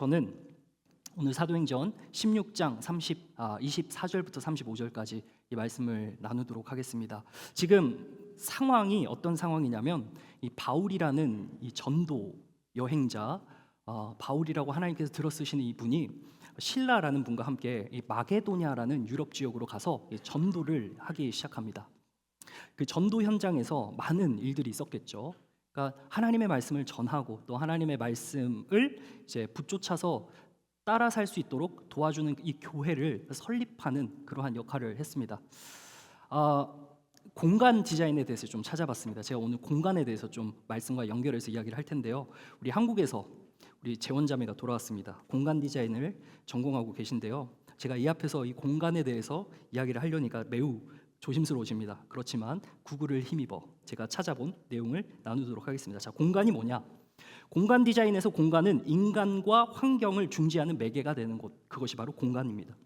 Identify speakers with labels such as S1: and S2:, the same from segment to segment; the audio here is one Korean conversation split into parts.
S1: 저는 오늘 사도행전 16장 24절부터 35절까지 이 말씀을 나누도록 하겠습니다. 지금 상황이 어떤 상황이냐면 이 바울이라는 이 전도 여행자, 바울이라고 하나님께서 들어쓰시는 이분이 실라라는 분과 함께 이 마게도냐라는 유럽 지역으로 가서 전도를 하기 시작합니다. 그 전도 현장에서 많은 일들이 있었겠죠. 그러니까 하나님의 말씀을 전하고 또 하나님의 말씀을 이제 붙쫓아서 따라 살 수 있도록 도와주는 이 교회를 설립하는 그러한 역할을 했습니다. 공간 디자인에 대해서 좀 찾아봤습니다. 제가 오늘 공간에 대해서 좀 말씀과 연결해서 이야기를 할 텐데요. 우리 한국에서 우리 재원자매가 돌아왔습니다. 공간 디자인을 전공하고 계신데요. 제가 이 앞에서 이 공간에 대해서 이야기를 하려니까 매우 조심스러워집니다. 그렇지만 구글을 힘입어 제가 찾아본 내용을 나누도록 하겠습니다. 자, 공간이 뭐냐? 공간 디자인에서 공간은 인간과 환경을 중지하는 매개가 되는 곳, 그것이 바로 공간입니다.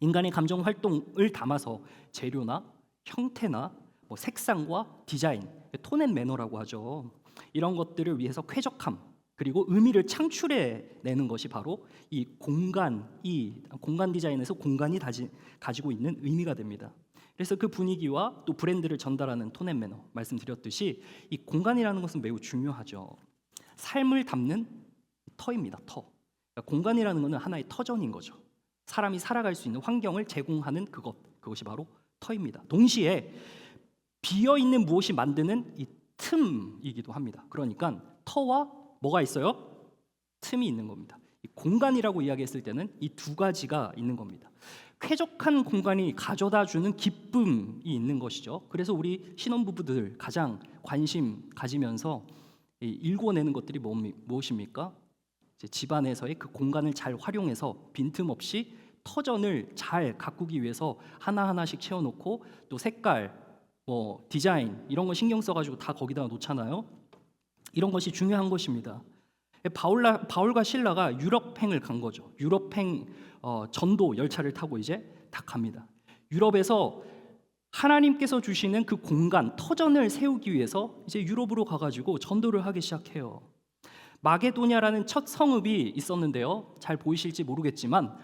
S1: 인간의 감정 활동을 담아서 재료나 형태나 색상과 디자인, 톤 앤 매너라고 하죠. 이런 것들을 위해서 쾌적함 그리고 의미를 창출해내는 것이 바로 이 공간 디자인에서 공간이 가지고 있는 의미가 됩니다. 그래서 그 분위기와 또 브랜드를 전달하는 톤 앤 매너, 말씀드렸듯이 이 공간이라는 것은 매우 중요하죠. 삶을 담는 터입니다. 터. 그러니까 공간이라는 것은 하나의 터전인 거죠. 사람이 살아갈 수 있는 환경을 제공하는 그것이 바로 터입니다. 동시에 비어있는 무엇이 만드는 이 틈이기도 합니다. 그러니까 터와 뭐가 있어요? 틈이 있는 겁니다. 이 공간이라고 이야기했을 때는 이 두 가지가 있는 겁니다. 쾌적한 공간이 가져다주는 기쁨이 있는 것이죠. 그래서 우리 신혼부부들 가장 관심 가지면서 일궈내는 것들이 무엇입니까? 이제 집안에서의 그 공간을 잘 활용해서 빈틈없이 터전을 잘 가꾸기 위해서 하나하나씩 채워놓고 또 색깔, 디자인 이런 거 신경 써가지고 다 거기다 놓잖아요. 이런 것이 중요한 것입니다. 바울과 실라가 유럽행을 간 거죠. 유럽행 전도 열차를 타고 이제 다 갑니다. 유럽에서 하나님께서 주시는 그 공간, 터전을 세우기 위해서 이제 유럽으로 가가지고 전도를 하기 시작해요. 마게도냐라는 첫 성읍이 있었는데요. 잘 보이실지 모르겠지만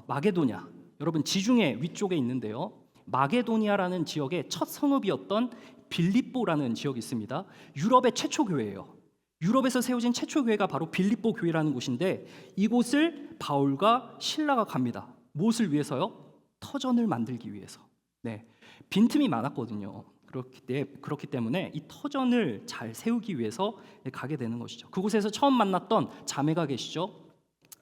S1: 마게도냐, 여러분 지중해 위쪽에 있는데요. 마게도니아라는 지역의 첫 성읍이었던 빌립보라는 지역이 있습니다. 유럽의 최초 교회예요. 유럽에서 세워진 최초 교회가 바로 빌립보 교회라는 곳인데 이곳을 바울과 실라가 갑니다. 무엇을 위해서요? 터전을 만들기 위해서. 네, 빈틈이 많았거든요. 그렇기 때문에 이 터전을 잘 세우기 위해서 가게 되는 것이죠. 그곳에서 처음 만났던 자매가 계시죠.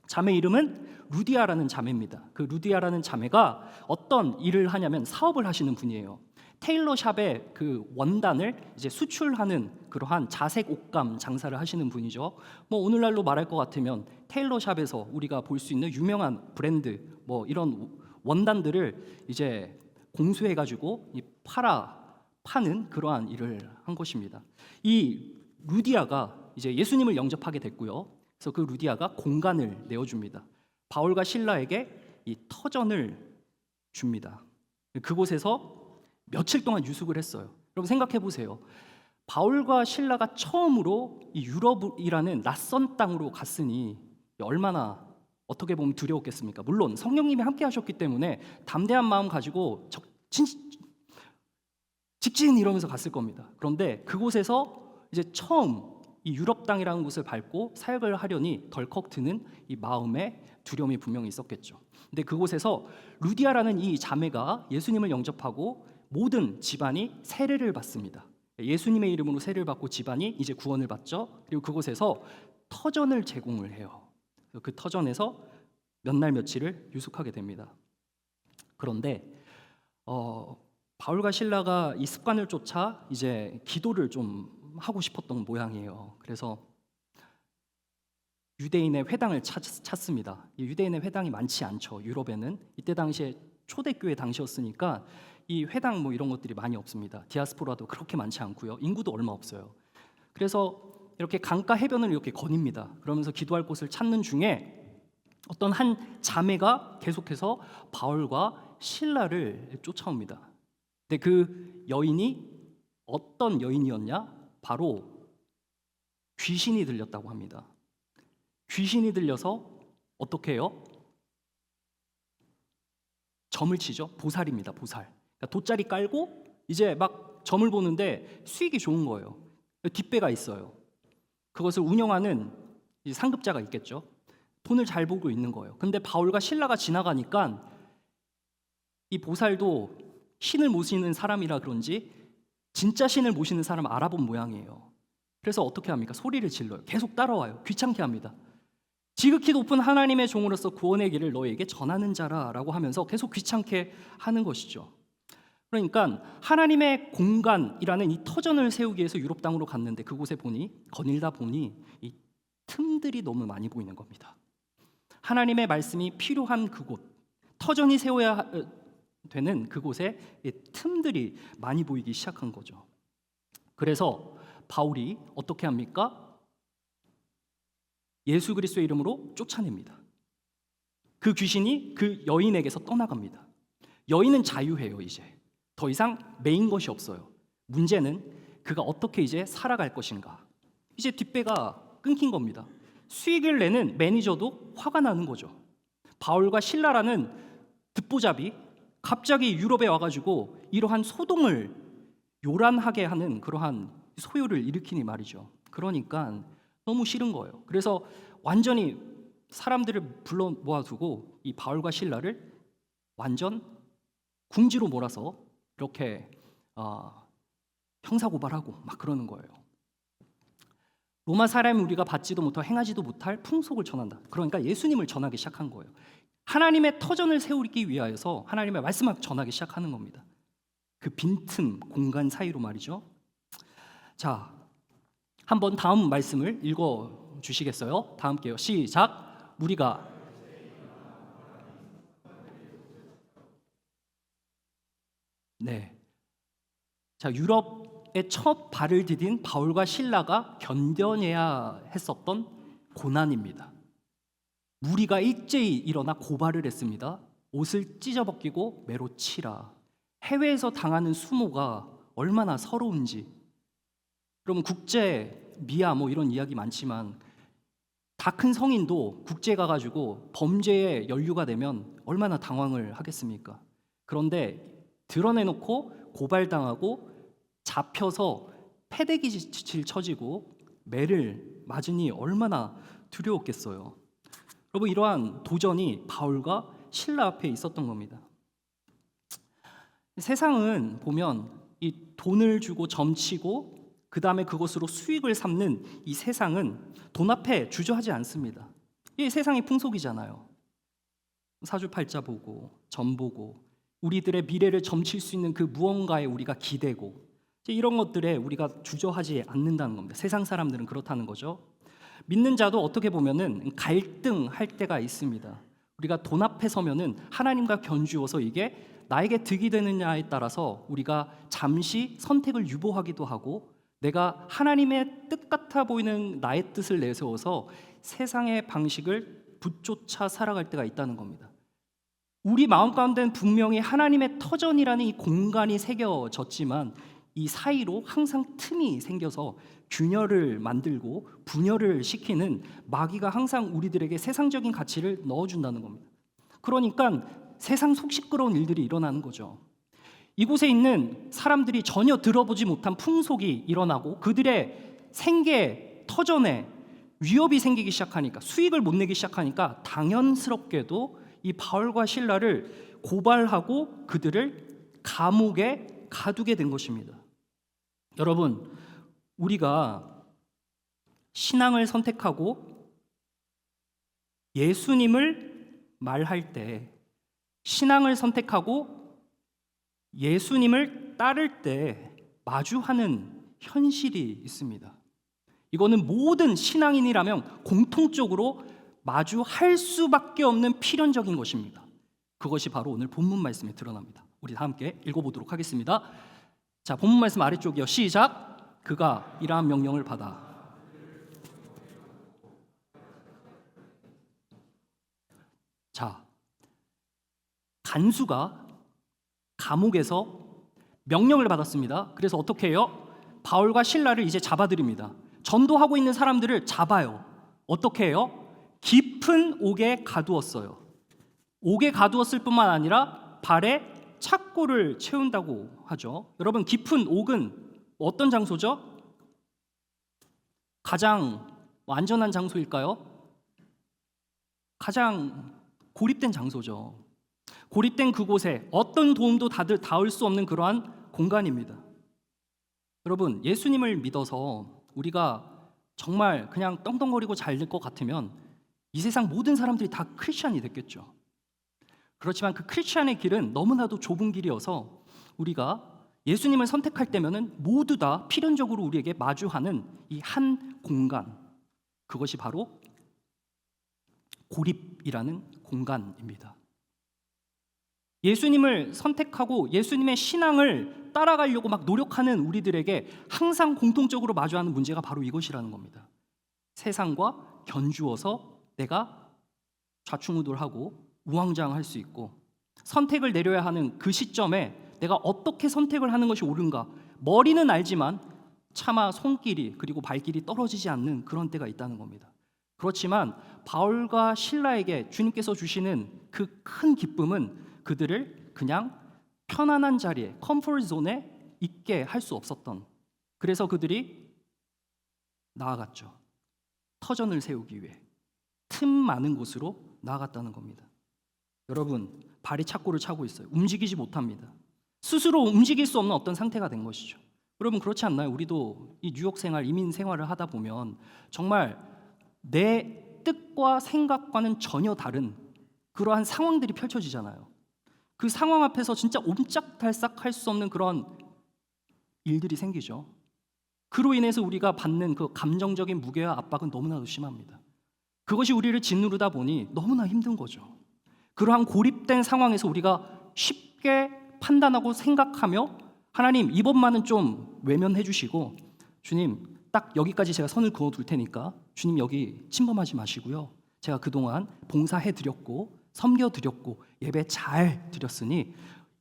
S1: 자매 이름은 루디아라는 자매입니다. 그 루디아라는 자매가 어떤 일을 하냐면 사업을 하시는 분이에요. 테일러샵의 그 원단을 이제 수출하는 그러한 자색 옷감 장사를 하시는 분이죠. 오늘날로 말할 것 같으면 테일러샵에서 우리가 볼 수 있는 유명한 브랜드 이런 원단들을 이제 공수해가지고 파는 그러한 일을 한 것입니다. 이 루디아가 이제 예수님을 영접하게 됐고요. 그래서 그 루디아가 공간을 내어줍니다. 바울과 실라에게 이 터전을 줍니다. 그곳에서 며칠 동안 유숙을 했어요. 여러분 생각해 보세요. 바울과 실라가 처음으로 이 유럽이라는 낯선 땅으로 갔으니 얼마나 어떻게 보면 두려웠겠습니까? 물론 성령님이 함께 하셨기 때문에 담대한 마음 가지고 직진 이러면서 갔을 겁니다. 그런데 그곳에서 이제 처음 이 유럽 땅이라는 곳을 밟고 사역을 하려니 덜컥 드는 이 마음의 두려움이 분명히 있었겠죠. 근데 그곳에서 루디아라는 이 자매가 예수님을 영접하고 모든 집안이 세례를 받습니다. 예수님의 이름으로 세례를 받고 집안이 이제 구원을 받죠. 그리고 그곳에서 터전을 제공을 해요. 그 터전에서 몇 날 며칠을 유숙하게 됩니다. 그런데 바울과 실라가 이 습관을 쫓아 이제 기도를 좀 하고 싶었던 모양이에요. 그래서 유대인의 회당을 찾습니다. 유대인의 회당이 많지 않죠. 유럽에는 이때 당시에 초대교회 당시였으니까 이 회당 이런 것들이 많이 없습니다. 디아스포라도 그렇게 많지 않고요. 인구도 얼마 없어요. 그래서 이렇게 강가 해변을 이렇게 거닙니다. 그러면서 기도할 곳을 찾는 중에 어떤 한 자매가 계속해서 바울과 실라를 쫓아옵니다. 근데 그 여인이 어떤 여인이었냐? 바로 귀신이 들렸다고 합니다. 귀신이 들려서 어떻게 해요? 점을 치죠. 보살입니다. 보살. 그러니까 돗자리 깔고 이제 막 점을 보는데 수익이 좋은 거예요. 뒷배가 있어요. 그것을 운영하는 이 상급자가 있겠죠. 돈을 잘 보고 있는 거예요. 근데 바울과 실라가 지나가니까 이 보살도 신을 모시는 사람이라 그런지 진짜 신을 모시는 사람을 알아본 모양이에요. 그래서 어떻게 합니까? 소리를 질러요. 계속 따라와요. 귀찮게 합니다. 지극히 높은 하나님의 종으로서 구원의 길을 너에게 전하는 자라라고 하면서 계속 귀찮게 하는 것이죠. 그러니까 하나님의 공간이라는 이 터전을 세우기 위해서 유럽 땅으로 갔는데 그곳에 거닐다 보니 이 틈들이 너무 많이 보이는 겁니다. 하나님의 말씀이 필요한 그곳, 터전이 세워야 되는 그곳에 이 틈들이 많이 보이기 시작한 거죠. 그래서 바울이 어떻게 합니까? 예수 그리스도의 이름으로 쫓아냅니다. 그 귀신이 그 여인에게서 떠나갑니다. 여인은 자유해요. 이제 더 이상 매인 것이 없어요. 문제는 그가 어떻게 이제 살아갈 것인가. 이제 뒷배가 끊긴 겁니다. 수익을 내는 매니저도 화가 나는 거죠. 바울과 실라라는 듣보잡이 갑자기 유럽에 와가지고 이러한 소동을 요란하게 하는 그러한 소요를 일으키니 말이죠. 그러니까 너무 싫은 거예요. 그래서 완전히 사람들을 불러 모아두고 이 바울과 실라를 완전 궁지로 몰아서 이렇게 형사고발하고 막 그러는 거예요. 로마 사람이 우리가 받지도 못하고 행하지도 못할 풍속을 전한다. 그러니까 예수님을 전하기 시작한 거예요. 하나님의 터전을 세우기 위하여서 하나님의 말씀을 전하기 시작하는 겁니다. 그 빈틈 공간 사이로 말이죠. 자, 한번 다음 말씀을 읽어 주시겠어요? 다 함께요. 시작. 우리가 자, 유럽에 첫 발을 디딘 바울과 실라가 견뎌내야 했었던 고난입니다. 무리가 일제히 일어나 고발을 했습니다. 옷을 찢어벗기고 매로 치라. 해외에서 당하는 수모가 얼마나 서러운지. 그러면 국제 미아 이런 이야기 많지만 다 큰 성인도 국제 가가지고 범죄에 연루가 되면 얼마나 당황을 하겠습니까? 그런데 드러내놓고 고발당하고 잡혀서 패대기질 쳐지고 매를 맞으니 얼마나 두려웠겠어요. 여러분, 이러한 도전이 바울과 실라 앞에 있었던 겁니다. 세상은 보면 이 돈을 주고 점치고 그 다음에 그것으로 수익을 삼는 이 세상은 돈 앞에 주저하지 않습니다. 이 세상의 풍속이잖아요. 사주팔자 보고 점 보고 우리들의 미래를 점칠 수 있는 그 무언가에 우리가 기대고 이런 것들에 우리가 주저하지 않는다는 겁니다. 세상 사람들은 그렇다는 거죠. 믿는 자도 어떻게 보면은 갈등할 때가 있습니다. 우리가 돈 앞에 서면은 하나님과 견주어서 이게 나에게 득이 되느냐에 따라서 우리가 잠시 선택을 유보하기도 하고 내가 하나님의 뜻 같아 보이는 나의 뜻을 내세워서 세상의 방식을 붙쫓아 살아갈 때가 있다는 겁니다. 우리 마음 가운데는 분명히 하나님의 터전이라는 이 공간이 새겨졌지만 이 사이로 항상 틈이 생겨서 균열을 만들고 분열을 시키는 마귀가 항상 우리들에게 세상적인 가치를 넣어준다는 겁니다. 그러니까 세상 속 시끄러운 일들이 일어나는 거죠. 이곳에 있는 사람들이 전혀 들어보지 못한 풍속이 일어나고 그들의 생계, 터전에 위협이 생기기 시작하니까 수익을 못 내기 시작하니까 당연스럽게도 이 바울과 실라를 고발하고 그들을 감옥에 가두게 된 것입니다. 여러분, 우리가 신앙을 선택하고 예수님을 말할 때 신앙을 선택하고 예수님을 따를 때 마주하는 현실이 있습니다. 이거는 모든 신앙인이라면 공통적으로 마주할 수밖에 없는 필연적인 것입니다. 그것이 바로 오늘 본문 말씀에 드러납니다. 우리 다 함께 읽어보도록 하겠습니다. 자, 본문 말씀 아래쪽이요. 시작. 그가 이러한 명령을 받아 자, 간수가 감옥에서 명령을 받았습니다. 그래서 어떻게 해요? 바울과 실라를 이제 잡아들입니다. 전도하고 있는 사람들을 잡아요. 어떻게 해요? 깊은 옥에 가두었어요. 옥에 가두었을 뿐만 아니라 발에 착고를 채운다고 하죠. 여러분, 깊은 옥은 어떤 장소죠? 가장 안전한 장소일까요? 가장 고립된 장소죠. 고립된 그곳에 어떤 도움도 닿을 수 없는 그러한 공간입니다. 여러분, 예수님을 믿어서 우리가 정말 그냥 떵떵거리고 잘 될 것 같으면 이 세상 모든 사람들이 다 크리스찬이 됐겠죠. 그렇지만 그 크리스찬의 길은 너무나도 좁은 길이어서 우리가 예수님을 선택할 때면은 모두 다 필연적으로 우리에게 마주하는 이 한 공간, 그것이 바로 고립이라는 공간입니다. 예수님을 선택하고 예수님의 신앙을 따라가려고 막 노력하는 우리들에게 항상 공통적으로 마주하는 문제가 바로 이것이라는 겁니다. 세상과 견주어서 내가 좌충우돌하고 우왕좌왕할 수 있고, 선택을 내려야 하는 그 시점에 내가 어떻게 선택을 하는 것이 옳은가, 머리는 알지만 차마 손길이 그리고 발길이 떨어지지 않는 그런 때가 있다는 겁니다. 그렇지만 바울과 실라에게 주님께서 주시는 그 큰 기쁨은 그들을 그냥 편안한 자리에, 컴포트 존에 있게 할 수 없었던, 그래서 그들이 나아갔죠. 터전을 세우기 위해 틈 많은 곳으로 나아갔다는 겁니다. 여러분, 발이 착고를 차고 있어요. 움직이지 못합니다. 스스로 움직일 수 없는 어떤 상태가 된 것이죠. 여러분, 그렇지 않나요? 우리도 이 뉴욕 생활, 이민 생활을 하다 보면 정말 내 뜻과 생각과는 전혀 다른 그러한 상황들이 펼쳐지잖아요. 그 상황 앞에서 진짜 옴짝달싹 할 수 없는 그런 일들이 생기죠. 그로 인해서 우리가 받는 그 감정적인 무게와 압박은 너무나도 심합니다. 그것이 우리를 짓누르다 보니 너무나 힘든 거죠. 그러한 고립된 상황에서 우리가 쉽게 판단하고 생각하며, 하나님 이번만은 좀 외면해 주시고, 주님 딱 여기까지 제가 선을 그어 둘 테니까 주님 여기 침범하지 마시고요, 제가 그동안 봉사해 드렸고 섬겨 드렸고 예배 잘 드렸으니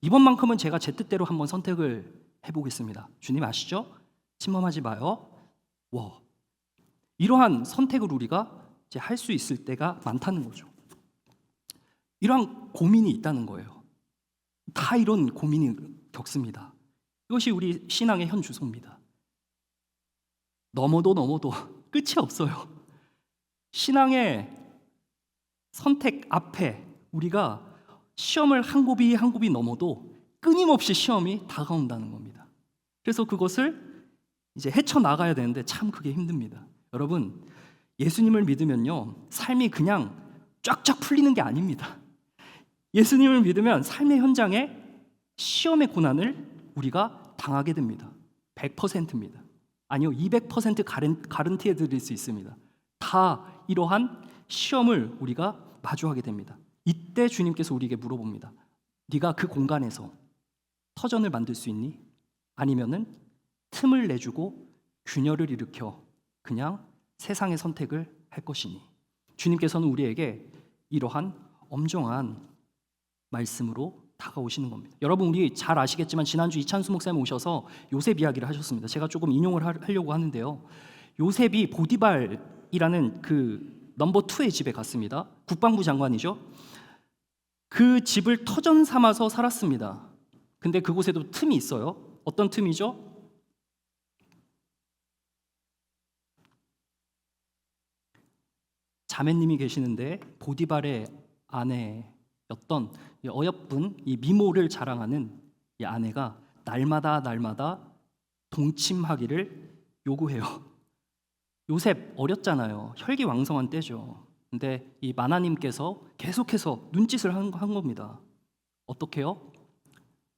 S1: 이번만큼은 제가 제 뜻대로 한번 선택을 해보겠습니다. 주님 아시죠? 침범하지 마요. 이러한 선택을 우리가 이제 할 수 있을 때가 많다는 거죠. 이러한 고민이 있다는 거예요. 다 이런 고민이 겪습니다. 이것이 우리 신앙의 현 주소입니다. 넘어도 끝이 없어요. 신앙의 선택 앞에 우리가 시험을 한 곱이 한 곱이 넘어도 끊임없이 시험이 다가온다는 겁니다. 그래서 그것을 이제 헤쳐나가야 되는데 참 그게 힘듭니다. 여러분, 예수님을 믿으면요, 삶이 그냥 쫙쫙 풀리는 게 아닙니다. 예수님을 믿으면 삶의 현장에 시험의 고난을 우리가 당하게 됩니다. 100%입니다. 아니요, 200% 가른티해 드릴 수 있습니다. 다 이러한 시험을 우리가 마주하게 됩니다. 이때 주님께서 우리에게 물어봅니다. 네가 그 공간에서 터전을 만들 수 있니? 아니면은 틈을 내주고 균열을 일으켜 그냥 세상의 선택을 할 것이니? 주님께서는 우리에게 이러한 엄정한 말씀으로 다가오시는 겁니다. 여러분, 우리 잘 아시겠지만 지난주 이찬수 목사님 오셔서 요셉 이야기를 하셨습니다. 제가 조금 인용을 하려고 하는데요, 요셉이 보디발이라는 그 넘버 2의 집에 갔습니다. 국방부 장관이죠. 그 집을 터전 삼아서 살았습니다. 근데 그곳에도 틈이 있어요. 어떤 틈이죠? 자매님이 계시는데 보디발의 아내였던 이 어여쁜 이 미모를 자랑하는 이 아내가 날마다 동침하기를 요구해요. 요셉 어렸잖아요. 혈기왕성한 때죠. 근데 이 마나님께서 계속해서 눈짓을 한 겁니다. 어떻게요?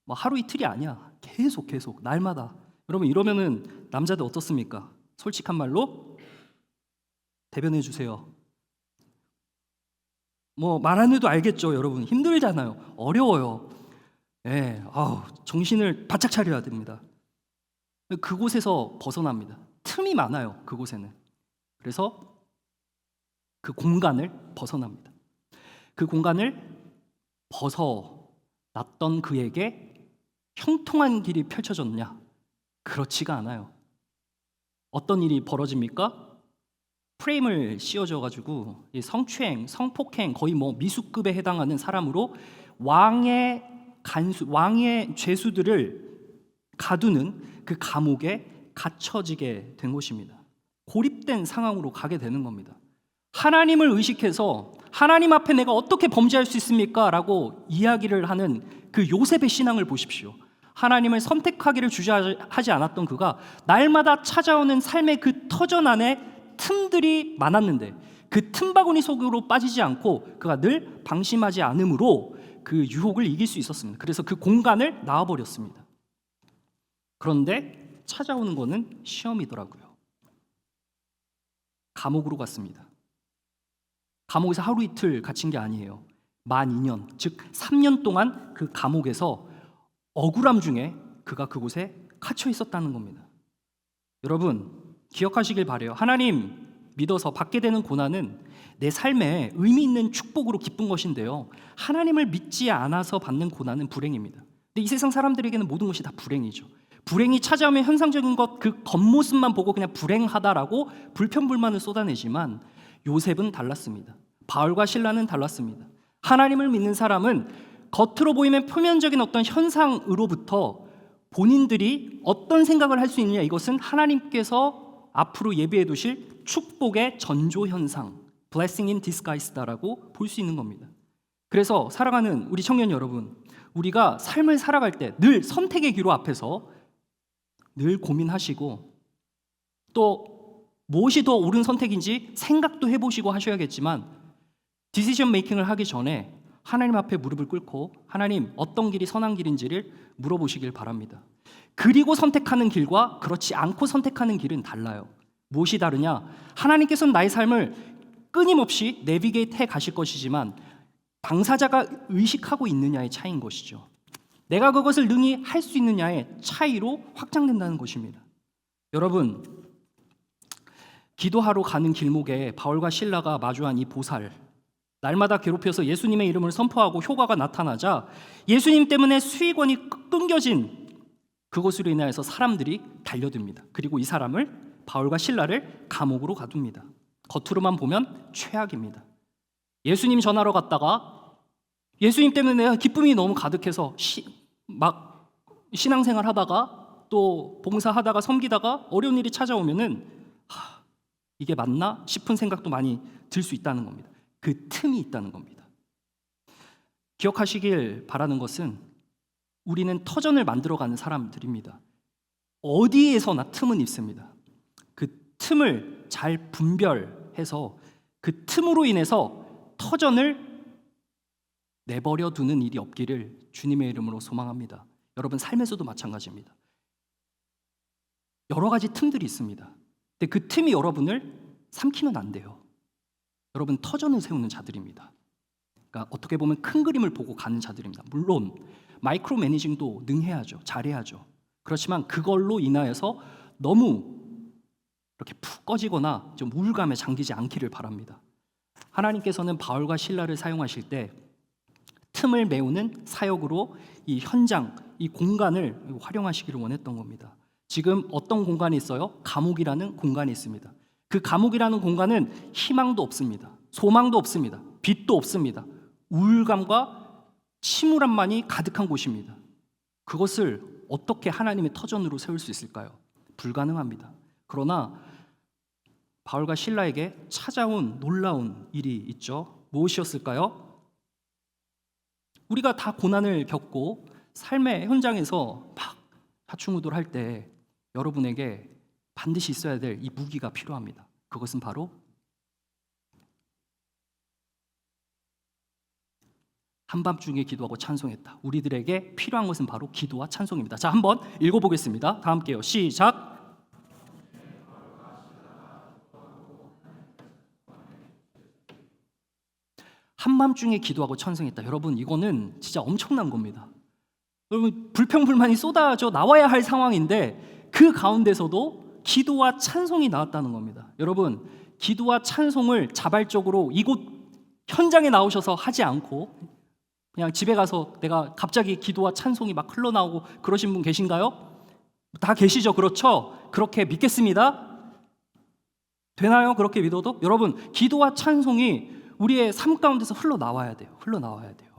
S1: 뭐 하루 이틀이 아니야. 계속 날마다. 여러분, 이러면은 남자들 어떻습니까? 솔직한 말로 대변해 주세요. 뭐 말 안 해도 알겠죠, 여러분. 힘들잖아요. 어려워요. 예, 정신을 바짝 차려야 됩니다. 그곳에서 벗어납니다. 틈이 많아요, 그곳에는. 그래서 그 공간을 벗어납니다. 그 공간을 벗어났던 그에게 형통한 길이 펼쳐졌냐? 그렇지가 않아요. 어떤 일이 벌어집니까? 프레임을 씌워줘가지고 이 성추행, 성폭행 거의 뭐 미수급에 해당하는 사람으로 왕의 죄수들을 가두는 그 감옥에 갇혀지게 된 것입니다. 고립된 상황으로 가게 되는 겁니다. 하나님을 의식해서 하나님 앞에 내가 어떻게 범죄할 수 있습니까? 라고 이야기를 하는 그 요셉의 신앙을 보십시오. 하나님을 선택하기를 주저하지 않았던 그가 날마다 찾아오는 삶의 그 터전 안에 틈들이 많았는데 그 틈바구니 속으로 빠지지 않고 그가 늘 방심하지 않으므로 그 유혹을 이길 수 있었습니다. 그래서 그 공간을 나와버렸습니다. 그런데 찾아오는 것은 시험이더라고요. 감옥으로 갔습니다. 감옥에서 하루 이틀 갇힌 게 아니에요. 만 2년, 즉 3년 동안 그 감옥에서 억울함 중에 그가 그곳에 갇혀 있었다는 겁니다. 여러분 기억하시길 바라요. 하나님 믿어서 받게 되는 고난은 내 삶에 의미 있는 축복으로 기쁜 것인데요, 하나님을 믿지 않아서 받는 고난은 불행입니다. 근데 이 세상 사람들에게는 모든 것이 다 불행이죠. 불행이 찾아오면 현상적인 것, 그 겉모습만 보고 그냥 불행하다라고 불평불만을 쏟아내지만 요셉은 달랐습니다. 바울과 실라는 달랐습니다. 하나님을 믿는 사람은 겉으로 보이면 표면적인 어떤 현상으로부터 본인들이 어떤 생각을 할 수 있느냐, 이것은 하나님께서 앞으로 예비해 두실 축복의 전조 현상, blessing in disguise다라고 볼 수 있는 겁니다. 그래서 살아가는 우리 청년 여러분, 우리가 삶을 살아갈 때 늘 선택의 기로 앞에서 늘 고민하시고 또 무엇이 더 옳은 선택인지 생각도 해보시고 하셔야겠지만 디시전 메이킹을 하기 전에 하나님 앞에 무릎을 꿇고 하나님 어떤 길이 선한 길인지를 물어보시길 바랍니다. 그리고 선택하는 길과 그렇지 않고 선택하는 길은 달라요. 무엇이 다르냐? 하나님께서는 나의 삶을 끊임없이 내비게이트 해 가실 것이지만 당사자가 의식하고 있느냐의 차이인 것이죠. 내가 그것을 능히 할 수 있느냐의 차이로 확장된다는 것입니다. 여러분, 기도하러 가는 길목에 바울과 실라가 마주한 이 보살, 날마다 괴롭혀서 예수님의 이름을 선포하고 효과가 나타나자 예수님 때문에 수익원이 끊겨진 그것으로 인하여서 사람들이 달려듭니다. 그리고 이 사람을, 바울과 실라를 감옥으로 가둡니다. 겉으로만 보면 최악입니다. 예수님 전하러 갔다가 예수님 때문에 내가 기쁨이 너무 가득해서 막 신앙생활 하다가 또 봉사하다가 섬기다가 어려운 일이 찾아오면은 이게 맞나 싶은 생각도 많이 들 수 있다는 겁니다. 그 틈이 있다는 겁니다. 기억하시길 바라는 것은 우리는 터전을 만들어가는 사람들입니다. 어디에서나 틈은 있습니다. 그 틈을 잘 분별해서 그 틈으로 인해서 터전을 내버려 두는 일이 없기를 주님의 이름으로 소망합니다. 여러분 삶에서도 마찬가지입니다. 여러 가지 틈들이 있습니다. 근데 그 틈이 여러분을 삼키면 안 돼요. 여러분 터전을 세우는 자들입니다. 그러니까 어떻게 보면 큰 그림을 보고 가는 자들입니다. 물론 마이크로 매니징도 능해야죠. 잘해야죠. 그렇지만 그걸로 인하여서 너무 이렇게 푹 꺼지거나 좀 우울감에 잠기지 않기를 바랍니다. 하나님께서는 바울과 실라를 사용하실 때 틈을 메우는 사역으로 이 현장, 이 공간을 활용하시기를 원했던 겁니다. 지금 어떤 공간이 있어요? 감옥이라는 공간이 있습니다. 그 감옥이라는 공간은 희망도 없습니다. 소망도 없습니다. 빛도 없습니다. 우울감과 침울함만이 가득한 곳입니다. 그것을 어떻게 하나님의 터전으로 세울 수 있을까요? 불가능합니다. 그러나 바울과 실라에게 찾아온 놀라운 일이 있죠. 무엇이었을까요? 우리가 다 고난을 겪고 삶의 현장에서 막 좌충우돌 할 때 여러분에게 반드시 있어야 될 이 무기가 필요합니다. 그것은 바로 한밤중에 기도하고 찬송했다. 우리들에게 필요한 것은 바로 기도와 찬송입니다. 자, 한번 읽어보겠습니다. 다 함께요. 시작. 한밤중에 기도하고 찬송했다. 여러분 이거는 진짜 엄청난 겁니다. 여러분 불평불만이 쏟아져 나와야 할 상황인데 그 가운데서도 기도와 찬송이 나왔다는 겁니다. 여러분 기도와 찬송을 자발적으로 이곳 현장에 나오셔서 하지 않고 그냥 집에 가서 내가 갑자기 기도와 찬송이 막 흘러나오고 그러신 분 계신가요? 다 계시죠? 그렇죠? 그렇게 믿겠습니다. 되나요? 그렇게 믿어도? 여러분, 기도와 찬송이 우리의 삶 가운데서 흘러나와야 돼요. 흘러나와야 돼요.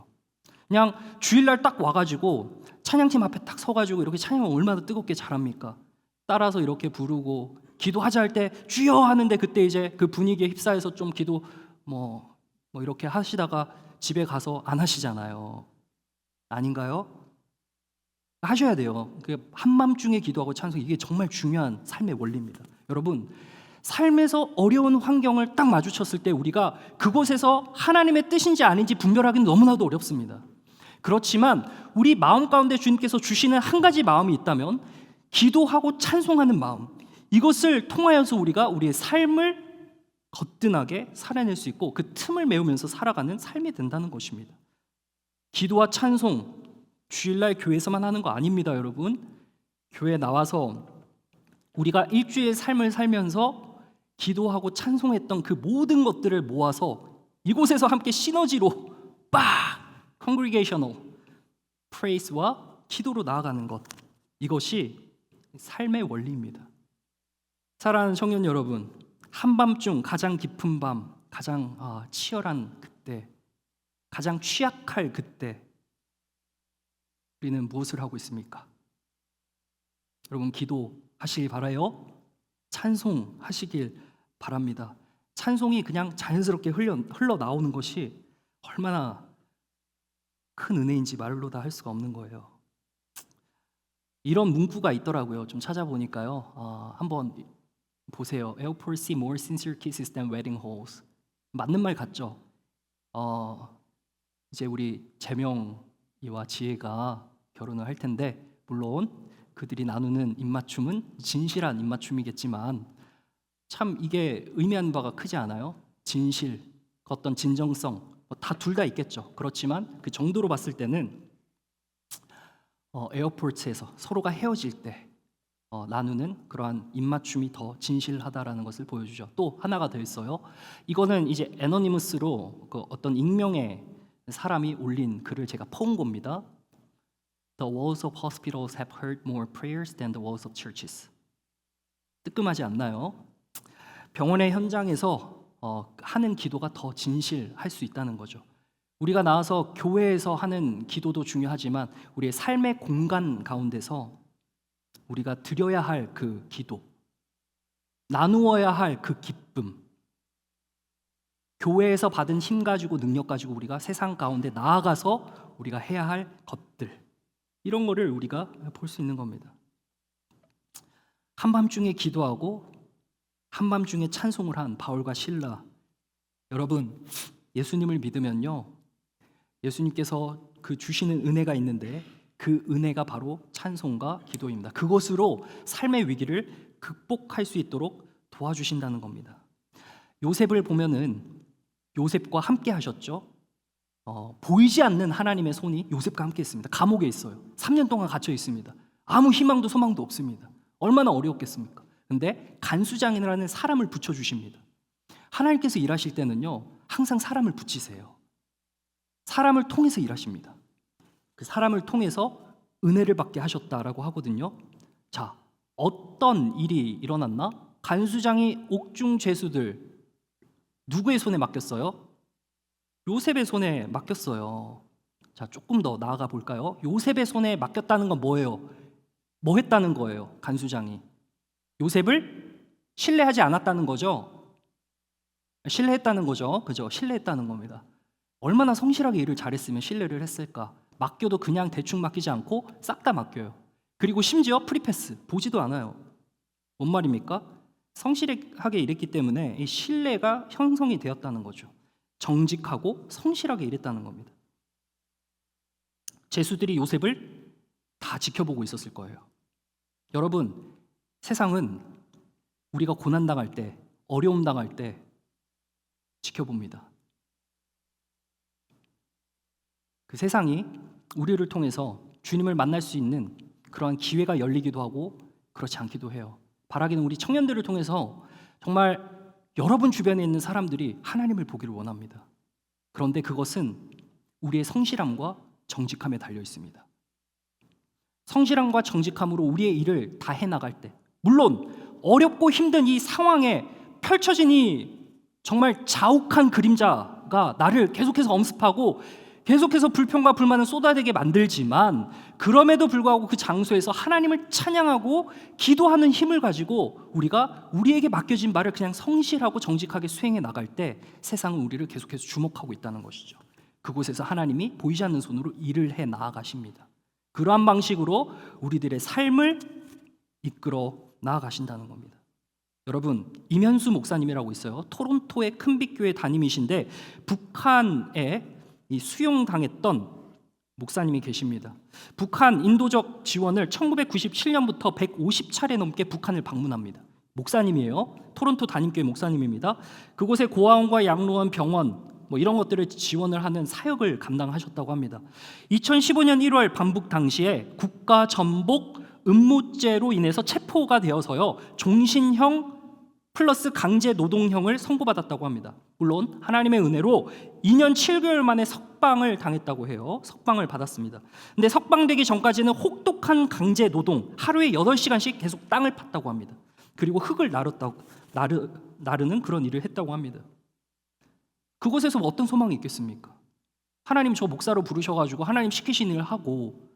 S1: 그냥 주일날 딱 와가지고 찬양팀 앞에 딱 서가지고 이렇게 찬양을 얼마나 뜨겁게 잘합니까? 따라서 이렇게 부르고 기도하자 할 때 주여 하는데 그때 이제 그 분위기에 휩싸여서 좀 기도 뭐 이렇게 하시다가 집에 가서 안 하시잖아요. 아닌가요? 하셔야 돼요. 그 한밤중에 기도하고 찬송, 이게 정말 중요한 삶의 원리입니다. 여러분, 삶에서 어려운 환경을 딱 마주쳤을 때 우리가 그곳에서 하나님의 뜻인지 아닌지 분별하기는 너무나도 어렵습니다. 그렇지만 우리 마음 가운데 주님께서 주시는 한 가지 마음이 있다면 기도하고 찬송하는 마음, 이것을 통하여서 우리가 우리의 삶을 거뜬하게 살아낼 수 있고 그 틈을 메우면서 살아가는 삶이 된다는 것입니다. 기도와 찬송, 주일날 교회에서만 하는 거 아닙니다, 여러분. 교회에 나와서 우리가 일주일의 삶을 살면서 기도하고 찬송했던 그 모든 것들을 모아서 이곳에서 함께 시너지로 congregational praise와 기도로 나아가는 것, 이것이 삶의 원리입니다. 사랑하는 청년 여러분, 한밤중 가장 깊은 밤, 가장 치열한 그때, 가장 취약할 그때 우리는 무엇을 하고 있습니까? 여러분, 기도하시길 바라요. 찬송하시길 바랍니다. 찬송이 그냥 자연스럽게 흘러나오는 것이 얼마나 큰 은혜인지 말로 다 할 수가 없는 거예요. 이런 문구가 있더라고요. 좀 찾아보니까요. 한번 보세요. Airports see more sincere kisses than wedding halls. 맞는 말 같죠? 이제 우리 재명이와 지혜가 결혼을 할 텐데 물론 그들이 나누는 입맞춤은 진실한 입맞춤이겠지만 참 이게 의미하는 바가 크지 않아요? 진실, 어떤 진정성 다 둘 다 있겠죠. 그렇지만 그 정도로 봤을 때는 에어포트에서 서로가 헤어질 때 나누는 그러한 입맞춤이 더 진실하다라는 것을 보여주죠. 또 하나가 더 있어요. 이거는 이제 애너니머스로 그 어떤 익명의 사람이 올린 글을 제가 퍼온 겁니다. The walls of hospitals have heard more prayers than the walls of churches. 뜨끔하지 않나요? 병원의 현장에서 하는 기도가 더 진실할 수 있다는 거죠. 우리가 나와서 교회에서 하는 기도도 중요하지만 우리의 삶의 공간 가운데서 우리가 드려야 할 그 기도, 나누어야 할 그 기쁨, 교회에서 받은 힘 가지고 능력 가지고 우리가 세상 가운데 나아가서 우리가 해야 할 것들, 이런 거를 우리가 볼 수 있는 겁니다. 한밤중에 기도하고 한밤중에 찬송을 한 바울과 실라, 여러분 예수님을 믿으면요, 예수님께서 그 주시는 은혜가 있는데 그 은혜가 바로 찬송과 기도입니다. 그것으로 삶의 위기를 극복할 수 있도록 도와주신다는 겁니다. 요셉을 보면은 요셉과 함께 하셨죠. 보이지 않는 하나님의 손이 요셉과 함께 했습니다. 감옥에 있어요. 3년 동안 갇혀 있습니다. 아무 희망도 소망도 없습니다. 얼마나 어려웠겠습니까? 근데 간수장이라는 사람을 붙여주십니다. 하나님께서 일하실 때는요, 항상 사람을 붙이세요. 사람을 통해서 일하십니다. 그 사람을 통해서 은혜를 받게 하셨다라고 하거든요. 자, 어떤 일이 일어났나? 간수장이 옥중 죄수들 누구의 손에 맡겼어요? 요셉의 손에 맡겼어요. 자, 조금 더 나아가 볼까요? 요셉의 손에 맡겼다는 건 뭐예요? 뭐 했다는 거예요? 간수장이 요셉을 신뢰하지 않았다는 거죠. 신뢰했다는 거죠. 그죠? 신뢰했다는 겁니다. 얼마나 성실하게 일을 잘했으면 신뢰를 했을까? 맡겨도 그냥 대충 맡기지 않고 싹 다 맡겨요. 그리고 심지어 프리패스 보지도 않아요. 뭔 말입니까? 성실하게 일했기 때문에 이 신뢰가 형성이 되었다는 거죠. 정직하고 성실하게 일했다는 겁니다. 죄수들이 요셉을 다 지켜보고 있었을 거예요. 여러분, 세상은 우리가 고난당할 때, 어려움 당할 때 지켜봅니다. 그 세상이 우리를 통해서 주님을 만날 수 있는 그러한 기회가 열리기도 하고 그렇지 않기도 해요. 바라기는 우리 청년들을 통해서 정말 여러분 주변에 있는 사람들이 하나님을 보기를 원합니다. 그런데 그것은 우리의 성실함과 정직함에 달려 있습니다. 성실함과 정직함으로 우리의 일을 다 해나갈 때, 물론 어렵고 힘든 이 상황에 펼쳐진 이 정말 자욱한 그림자가 나를 계속해서 엄습하고 계속해서 불평과 불만을 쏟아내게 만들지만, 그럼에도 불구하고 그 장소에서 하나님을 찬양하고 기도하는 힘을 가지고 우리가 우리에게 맡겨진 말을 그냥 성실하고 정직하게 수행해 나갈 때 세상은 우리를 계속해서 주목하고 있다는 것이죠. 그곳에서 하나님이 보이지 않는 손으로 일을 해 나아가십니다. 그러한 방식으로 우리들의 삶을 이끌어 나아가신다는 겁니다. 여러분, 임현수 목사님이라고 있어요. 토론토의 큰빛교회 담임이신데 북한에 수용당했던 목사님이 계십니다. 북한 인도적 지원을 1997년부터 150차례 넘게 북한을 방문합니다. 목사님이에요. 토론토 담임교회 목사님입니다. 그곳에 고아원과 양로원, 병원 이런 것들을 지원을 하는 사역을 감당하셨다고 합니다. 2015년 1월 반북 당시에 국가 전복 음모죄로 인해서 체포가 되어서요, 종신형 플러스 강제 노동형을 선고받았다고 합니다. 물론 하나님의 은혜로 2년 7개월 만에 석방을 당했다고 해요. 석방을 받았습니다. 근데 석방되기 전까지는 혹독한 강제 노동, 하루에 8시간씩 계속 땅을 팠다고 합니다. 그리고 흙을 나르는 그런 일을 했다고 합니다. 그곳에서 어떤 소망이 있겠습니까? 하나님 저 목사로 부르셔가지고 하나님 시키신 일을 하고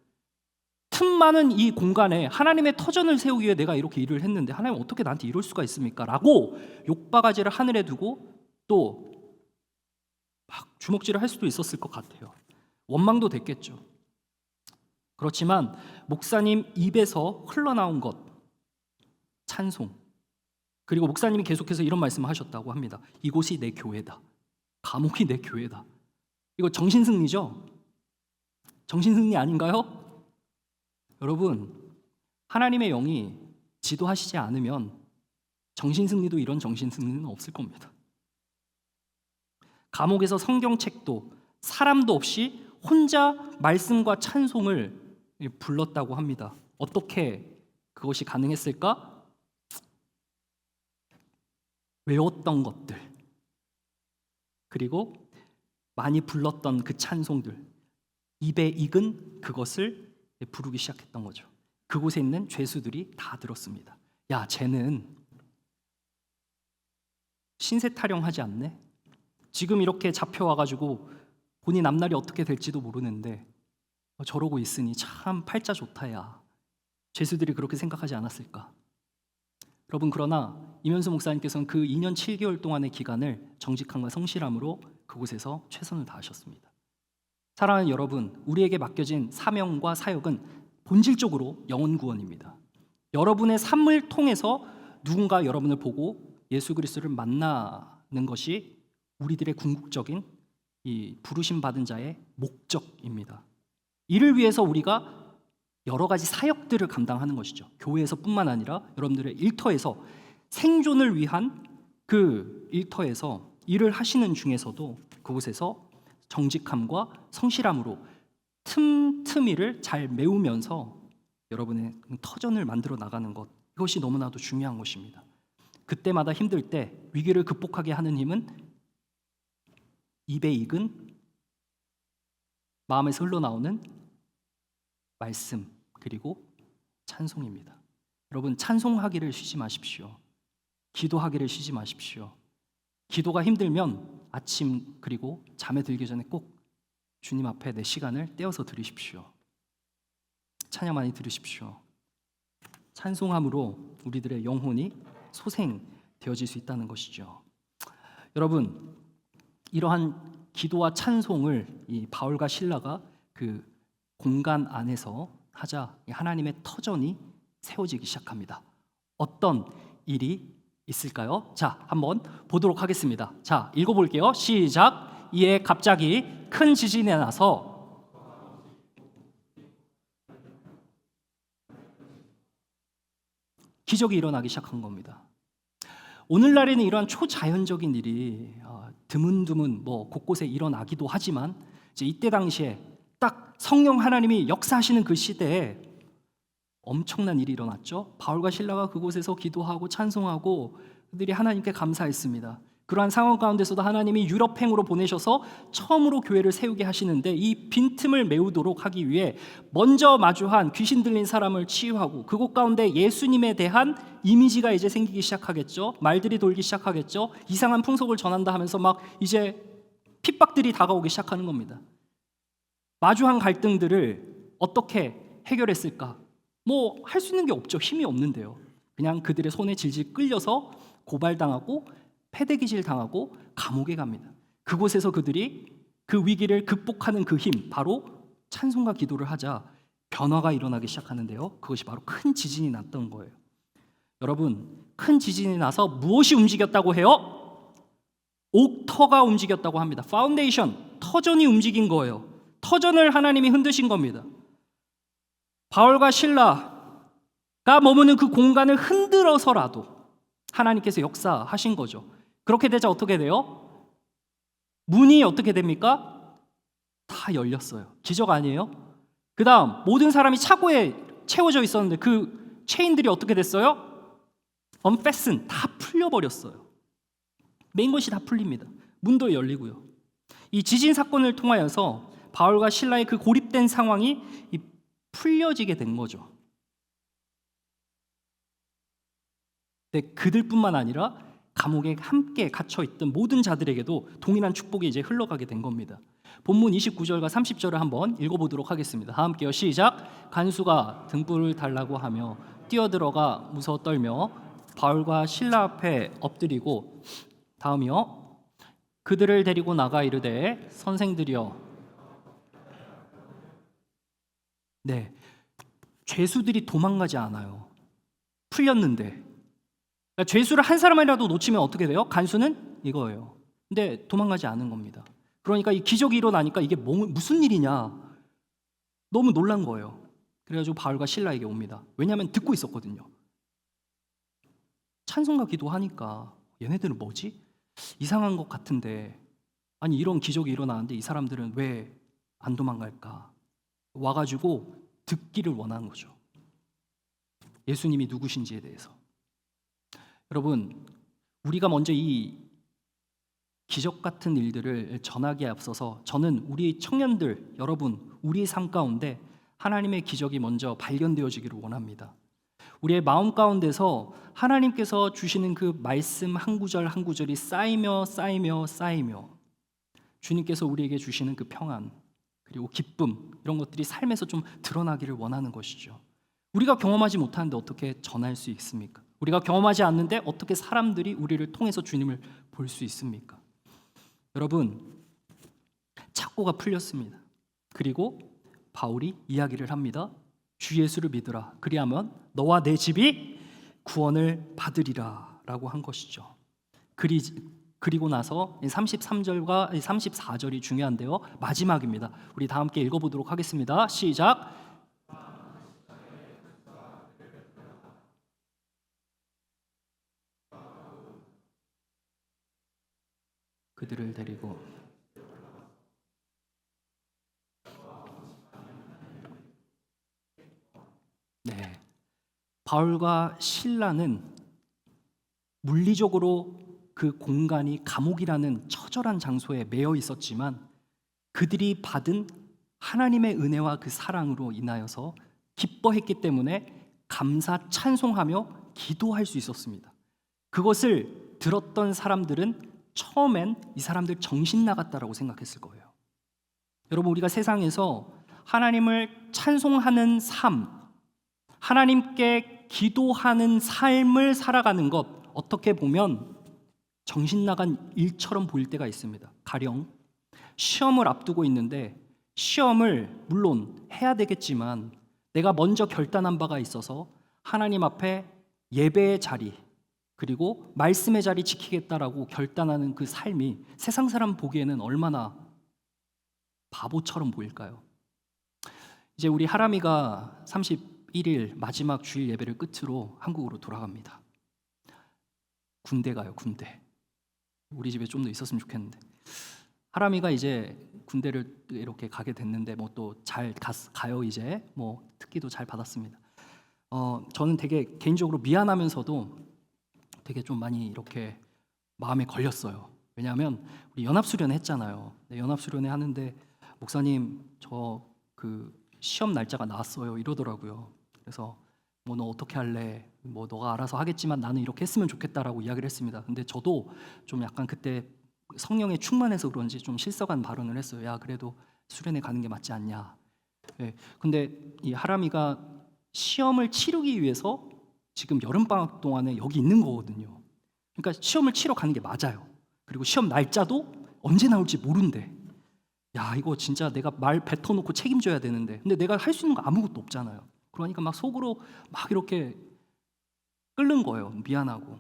S1: 틈 많은 이 공간에 하나님의 터전을 세우기 위해 내가 이렇게 일을 했는데 하나님 어떻게 나한테 이럴 수가 있습니까? 라고 욕바가지를 하늘에 두고 또 막 주먹질을 할 수도 있었을 것 같아요. 원망도 됐겠죠. 그렇지만 목사님 입에서 흘러나온 것, 찬송, 그리고 목사님이 계속해서 이런 말씀을 하셨다고 합니다. 이곳이 내 교회다. 감옥이 내 교회다. 이거 정신승리죠? 정신승리 아닌가요? 여러분, 하나님의 영이 지도하시지 않으면 정신승리도 이런 정신승리는 없을 겁니다. 감옥에서 성경책도 사람도 없이 혼자 말씀과 찬송을 불렀다고 합니다. 어떻게 그것이 가능했을까? 외웠던 것들, 그리고 많이 불렀던 그 찬송들, 입에 익은 그것을 부르기 시작했던 거죠. 그곳에 있는 죄수들이 다 들었습니다. 야, 쟤는 신세 타령하지 않네? 지금 이렇게 잡혀와가지고 본인 앞날이 어떻게 될지도 모르는데 저러고 있으니 참 팔자 좋다. 야, 죄수들이 그렇게 생각하지 않았을까? 여러분, 그러나 임현수 목사님께서는 그 2년 7개월 동안의 기간을 정직함과 성실함으로 그곳에서 최선을 다하셨습니다. 사랑하는 여러분, 우리에게 맡겨진 사명과 사역은 본질적으로 영혼 구원입니다. 여러분의 삶을 통해서 누군가 여러분을 보고 예수 그리스도를 만나는 것이 우리들의 궁극적인 이 부르심 받은 자의 목적입니다. 이를 위해서 우리가 여러 가지 사역들을 감당하는 것이죠. 교회에서뿐만 아니라 여러분들의 일터에서 생존을 위한 그 일터에서 일을 하시는 중에서도 그곳에서 정직함과 성실함으로 틈틈이를 잘 메우면서 여러분의 터전을 만들어 나가는 것, 이것이 너무나도 중요한 것입니다. 그때마다 힘들 때 위기를 극복하게 하는 힘은 입에 익은 마음에서 흘러나오는 말씀 그리고 찬송입니다. 여러분, 찬송하기를 쉬지 마십시오. 기도하기를 쉬지 마십시오. 기도가 힘들면 아침 그리고 잠에 들기 전에 꼭 주님 앞에 내 시간을 떼어서 드리십시오. 찬양 많이 들으십시오. 찬송함으로 우리들의 영혼이 소생되어질 수 있다는 것이죠. 여러분, 이러한 기도와 찬송을 이 바울과 실라가 그 공간 안에서 하자 하나님의 터전이 세워지기 시작합니다. 어떤 일이 있을까요? 자, 한번 보도록 하겠습니다. 자, 읽어볼게요. 시작. 이에 갑자기 큰 지진이 나서 기적이 일어나기 시작한 겁니다. 오늘날에는 이러한 초자연적인 일이 드문드문 곳곳에 일어나기도 하지만 이제 이때 당시에 딱 성령 하나님이 역사하시는 그 시대에 엄청난 일이 일어났죠. 바울과 실라가 그곳에서 기도하고 찬송하고 그들이 하나님께 감사했습니다. 그러한 상황 가운데서도 하나님이 유럽행으로 보내셔서 처음으로 교회를 세우게 하시는데 이 빈틈을 메우도록 하기 위해 먼저 마주한 귀신 들린 사람을 치유하고 그곳 가운데 예수님에 대한 이미지가 이제 생기기 시작하겠죠. 말들이 돌기 시작하겠죠. 이상한 풍속을 전한다 하면서 막 이제 핍박들이 다가오기 시작하는 겁니다. 마주한 갈등들을 어떻게 해결했을까? 뭐 할 수 있는 게 없죠. 힘이 없는데요. 그냥 그들의 손에 질질 끌려서 고발당하고 패대기질 당하고 감옥에 갑니다. 그곳에서 그들이 그 위기를 극복하는 그 힘, 바로 찬송과 기도를 하자 변화가 일어나기 시작하는데요. 그것이 바로 큰 지진이 났던 거예요. 여러분, 큰 지진이 나서 무엇이 움직였다고 해요? 옥터가 움직였다고 합니다. 파운데이션, 터전이 움직인 거예요. 터전을 하나님이 흔드신 겁니다. 바울과 실라가 머무는 그 공간을 흔들어서라도 하나님께서 역사하신 거죠. 그렇게 되자 어떻게 돼요? 문이 어떻게 됩니까? 다 열렸어요. 기적 아니에요? 그 다음 모든 사람이 차고에 채워져 있었는데 그 체인들이 어떻게 됐어요? unfasten, 다 풀려버렸어요. 메인 것이 다 풀립니다. 문도 열리고요. 이 지진 사건을 통하여서 바울과 실라의 그 고립된 상황이 풀려지게 된 거죠. 근데 그들뿐만 아니라 감옥에 함께 갇혀있던 모든 자들에게도 동일한 축복이 이제 흘러가게 된 겁니다. 본문 29절과 30절을 한번 읽어보도록 하겠습니다. 다 함께요. 시작. 간수가 등불을 달라고 하며 뛰어들어가 무서워 떨며 바울과 실라 앞에 엎드리고, 다음이요, 그들을 데리고 나가 이르되 선생들이여. 네, 죄수들이 도망가지 않아요. 풀렸는데. 그러니까 죄수를 한 사람이라도 놓치면 어떻게 돼요? 간수는 이거예요. 근데 도망가지 않은 겁니다. 그러니까 이 기적이 일어나니까 이게 무슨 일이냐, 너무 놀란 거예요. 그래가지고 바울과 실라에게 옵니다. 왜냐하면 듣고 있었거든요. 찬송과 기도하니까 얘네들은 뭐지? 이상한 것 같은데, 아니 이런 기적이 일어나는데 이 사람들은 왜 안 도망갈까? 와가지고 듣기를 원하는 거죠. 예수님이 누구신지에 대해서. 여러분, 우리가 먼저 이 기적 같은 일들을 전하기에 앞서서 저는 우리 청년들, 여러분, 우리 삶 가운데 하나님의 기적이 먼저 발견되어지기를 원합니다. 우리의 마음 가운데서 하나님께서 주시는 그 말씀 한 구절 한 구절이 쌓이며 주님께서 우리에게 주시는 그 평안, 그리고 기쁨, 이런 것들이 삶에서 좀 드러나기를 원하는 것이죠. 우리가 경험하지 못하는데 어떻게 전할 수 있습니까? 우리가 경험하지 않는데 어떻게 사람들이 우리를 통해서 주님을 볼 수 있습니까? 여러분, 착고가 풀렸습니다. 그리고 바울이 이야기를 합니다. 주 예수를 믿으라. 그리하면 너와 내 집이 구원을 받으리라 라고 한 것이죠. 그리고 나서 33절과 34절이 중요한데요. 마지막입니다. 우리 다 함께 읽어보도록 하겠습니다. 시작. 그들을 데리고 네, 바울과 실라는 물리적으로 그 공간이 감옥이라는 처절한 장소에 매여 있었지만 그들이 받은 하나님의 은혜와 그 사랑으로 인하여서 기뻐했기 때문에 감사 찬송하며 기도할 수 있었습니다. 그것을 들었던 사람들은 처음엔 이 사람들 정신 나갔다라고 생각했을 거예요. 여러분, 우리가 세상에서 하나님을 찬송하는 삶, 하나님께 기도하는 삶을 살아가는 것, 어떻게 보면 정신 나간 일처럼 보일 때가 있습니다. 가령 시험을 앞두고 있는데 시험을 물론 해야 되겠지만 내가 먼저 결단한 바가 있어서 하나님 앞에 예배의 자리, 그리고 말씀의 자리 지키겠다라고 결단하는 그 삶이 세상 사람 보기에는 얼마나 바보처럼 보일까요? 이제 우리 하람이가 31일 마지막 주일 예배를 끝으로 한국으로 돌아갑니다. 군대 가요, 군대. 우리 집에 좀 더 있었으면 좋겠는데. 하람이가 이제 군대를 이렇게 가게 됐는데 뭐 또 잘 가요. 이제 뭐 특기도 잘 받았습니다. 저는 되게 개인적으로 미안하면서도 되게 좀 많이 이렇게 마음에 걸렸어요. 왜냐하면 우리 연합수련회 했잖아요. 네, 연합수련회 하는데 목사님 저 그 시험 날짜가 나왔어요 이러더라고요. 그래서 뭐 너 어떻게 할래? 뭐 너가 알아서 하겠지만 나는 이렇게 했으면 좋겠다라고 이야기를 했습니다. 근데 저도 좀 약간 그때 성령에 충만해서 그런지 좀 실성한 발언을 했어요. 야 그래도 수련회 가는 게 맞지 않냐. 예, 근데 이 하람이가 시험을 치르기 위해서 지금 여름방학 동안에 여기 있는 거거든요. 그러니까 시험을 치러 가는 게 맞아요. 그리고 시험 날짜도 언제 나올지 모른대. 야 이거 진짜 내가 말 뱉어놓고 책임져야 되는데 근데 내가 할 수 있는 거 아무것도 없잖아요. 그러니까 막 속으로 막 이렇게 끓는 거예요. 미안하고.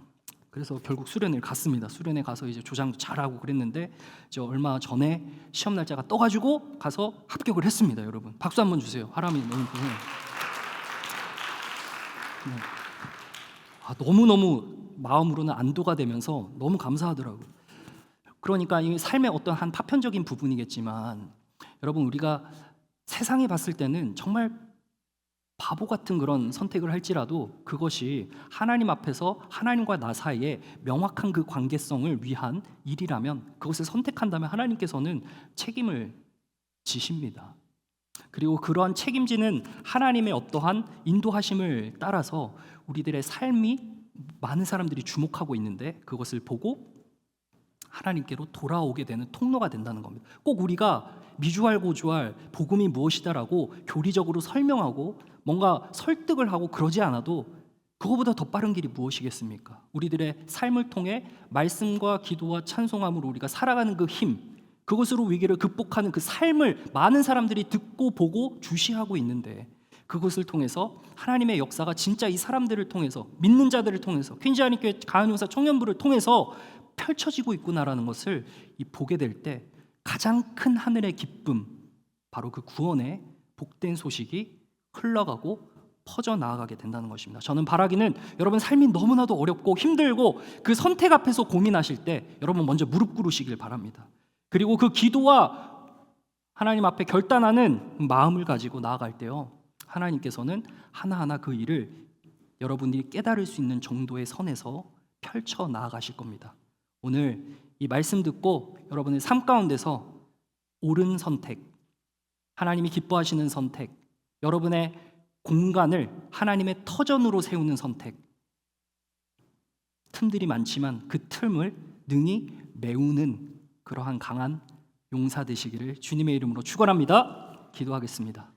S1: 그래서 결국 수련회를 갔습니다. 수련회 가서 이제 조장도 잘하고 그랬는데 이제 얼마 전에 시험 날짜가 떠가지고 가서 합격을 했습니다. 여러분 박수 한번 주세요. 하람이 너무 고생. 너무너무 마음으로는 안도가 되면서 너무 감사하더라고요. 그러니까 이 삶의 어떤 한 파편적인 부분이겠지만 여러분 우리가 세상에 봤을 때는 정말 바보 같은 그런 선택을 할지라도 그것이 하나님 앞에서 하나님과 나 사이에 명확한 그 관계성을 위한 일이라면 그것을 선택한다면 하나님께서는 책임을 지십니다. 그리고 그러한 책임지는 하나님의 어떠한 인도하심을 따라서 우리들의 삶이 많은 사람들이 주목하고 있는데 그것을 보고 하나님께로 돌아오게 되는 통로가 된다는 겁니다. 꼭 우리가 미주알고주알 복음이 무엇이다라고 교리적으로 설명하고 뭔가 설득을 하고 그러지 않아도 그거보다 더 빠른 길이 무엇이겠습니까? 우리들의 삶을 통해 말씀과 기도와 찬송함으로 우리가 살아가는 그 힘, 그것으로 위기를 극복하는 그 삶을 많은 사람들이 듣고 보고 주시하고 있는데 그것을 통해서 하나님의 역사가 진짜 이 사람들을 통해서 믿는 자들을 통해서 퀸즈 한인교회 가은용사 청년부를 통해서 펼쳐지고 있구나라는 것을 보게 될 때 가장 큰 하늘의 기쁨, 바로 그 구원의 복된 소식이 흘러가고 퍼져나가게 된다는 것입니다. 저는 바라기는 여러분 삶이 너무나도 어렵고 힘들고 그 선택 앞에서 고민하실 때 여러분 먼저 무릎 꿇으시길 바랍니다. 그리고 그 기도와 하나님 앞에 결단하는 마음을 가지고 나아갈 때요, 하나님께서는 하나하나 그 일을 여러분들이 깨달을 수 있는 정도의 선에서 펼쳐 나아가실 겁니다. 오늘 이 말씀 듣고 여러분의 삶 가운데서 옳은 선택, 하나님이 기뻐하시는 선택, 여러분의 공간을 하나님의 터전으로 세우는 선택, 틈들이 많지만 그 틈을 능히 메우는 그러한 강한 용사 되시기를 주님의 이름으로 축원합니다. 기도하겠습니다.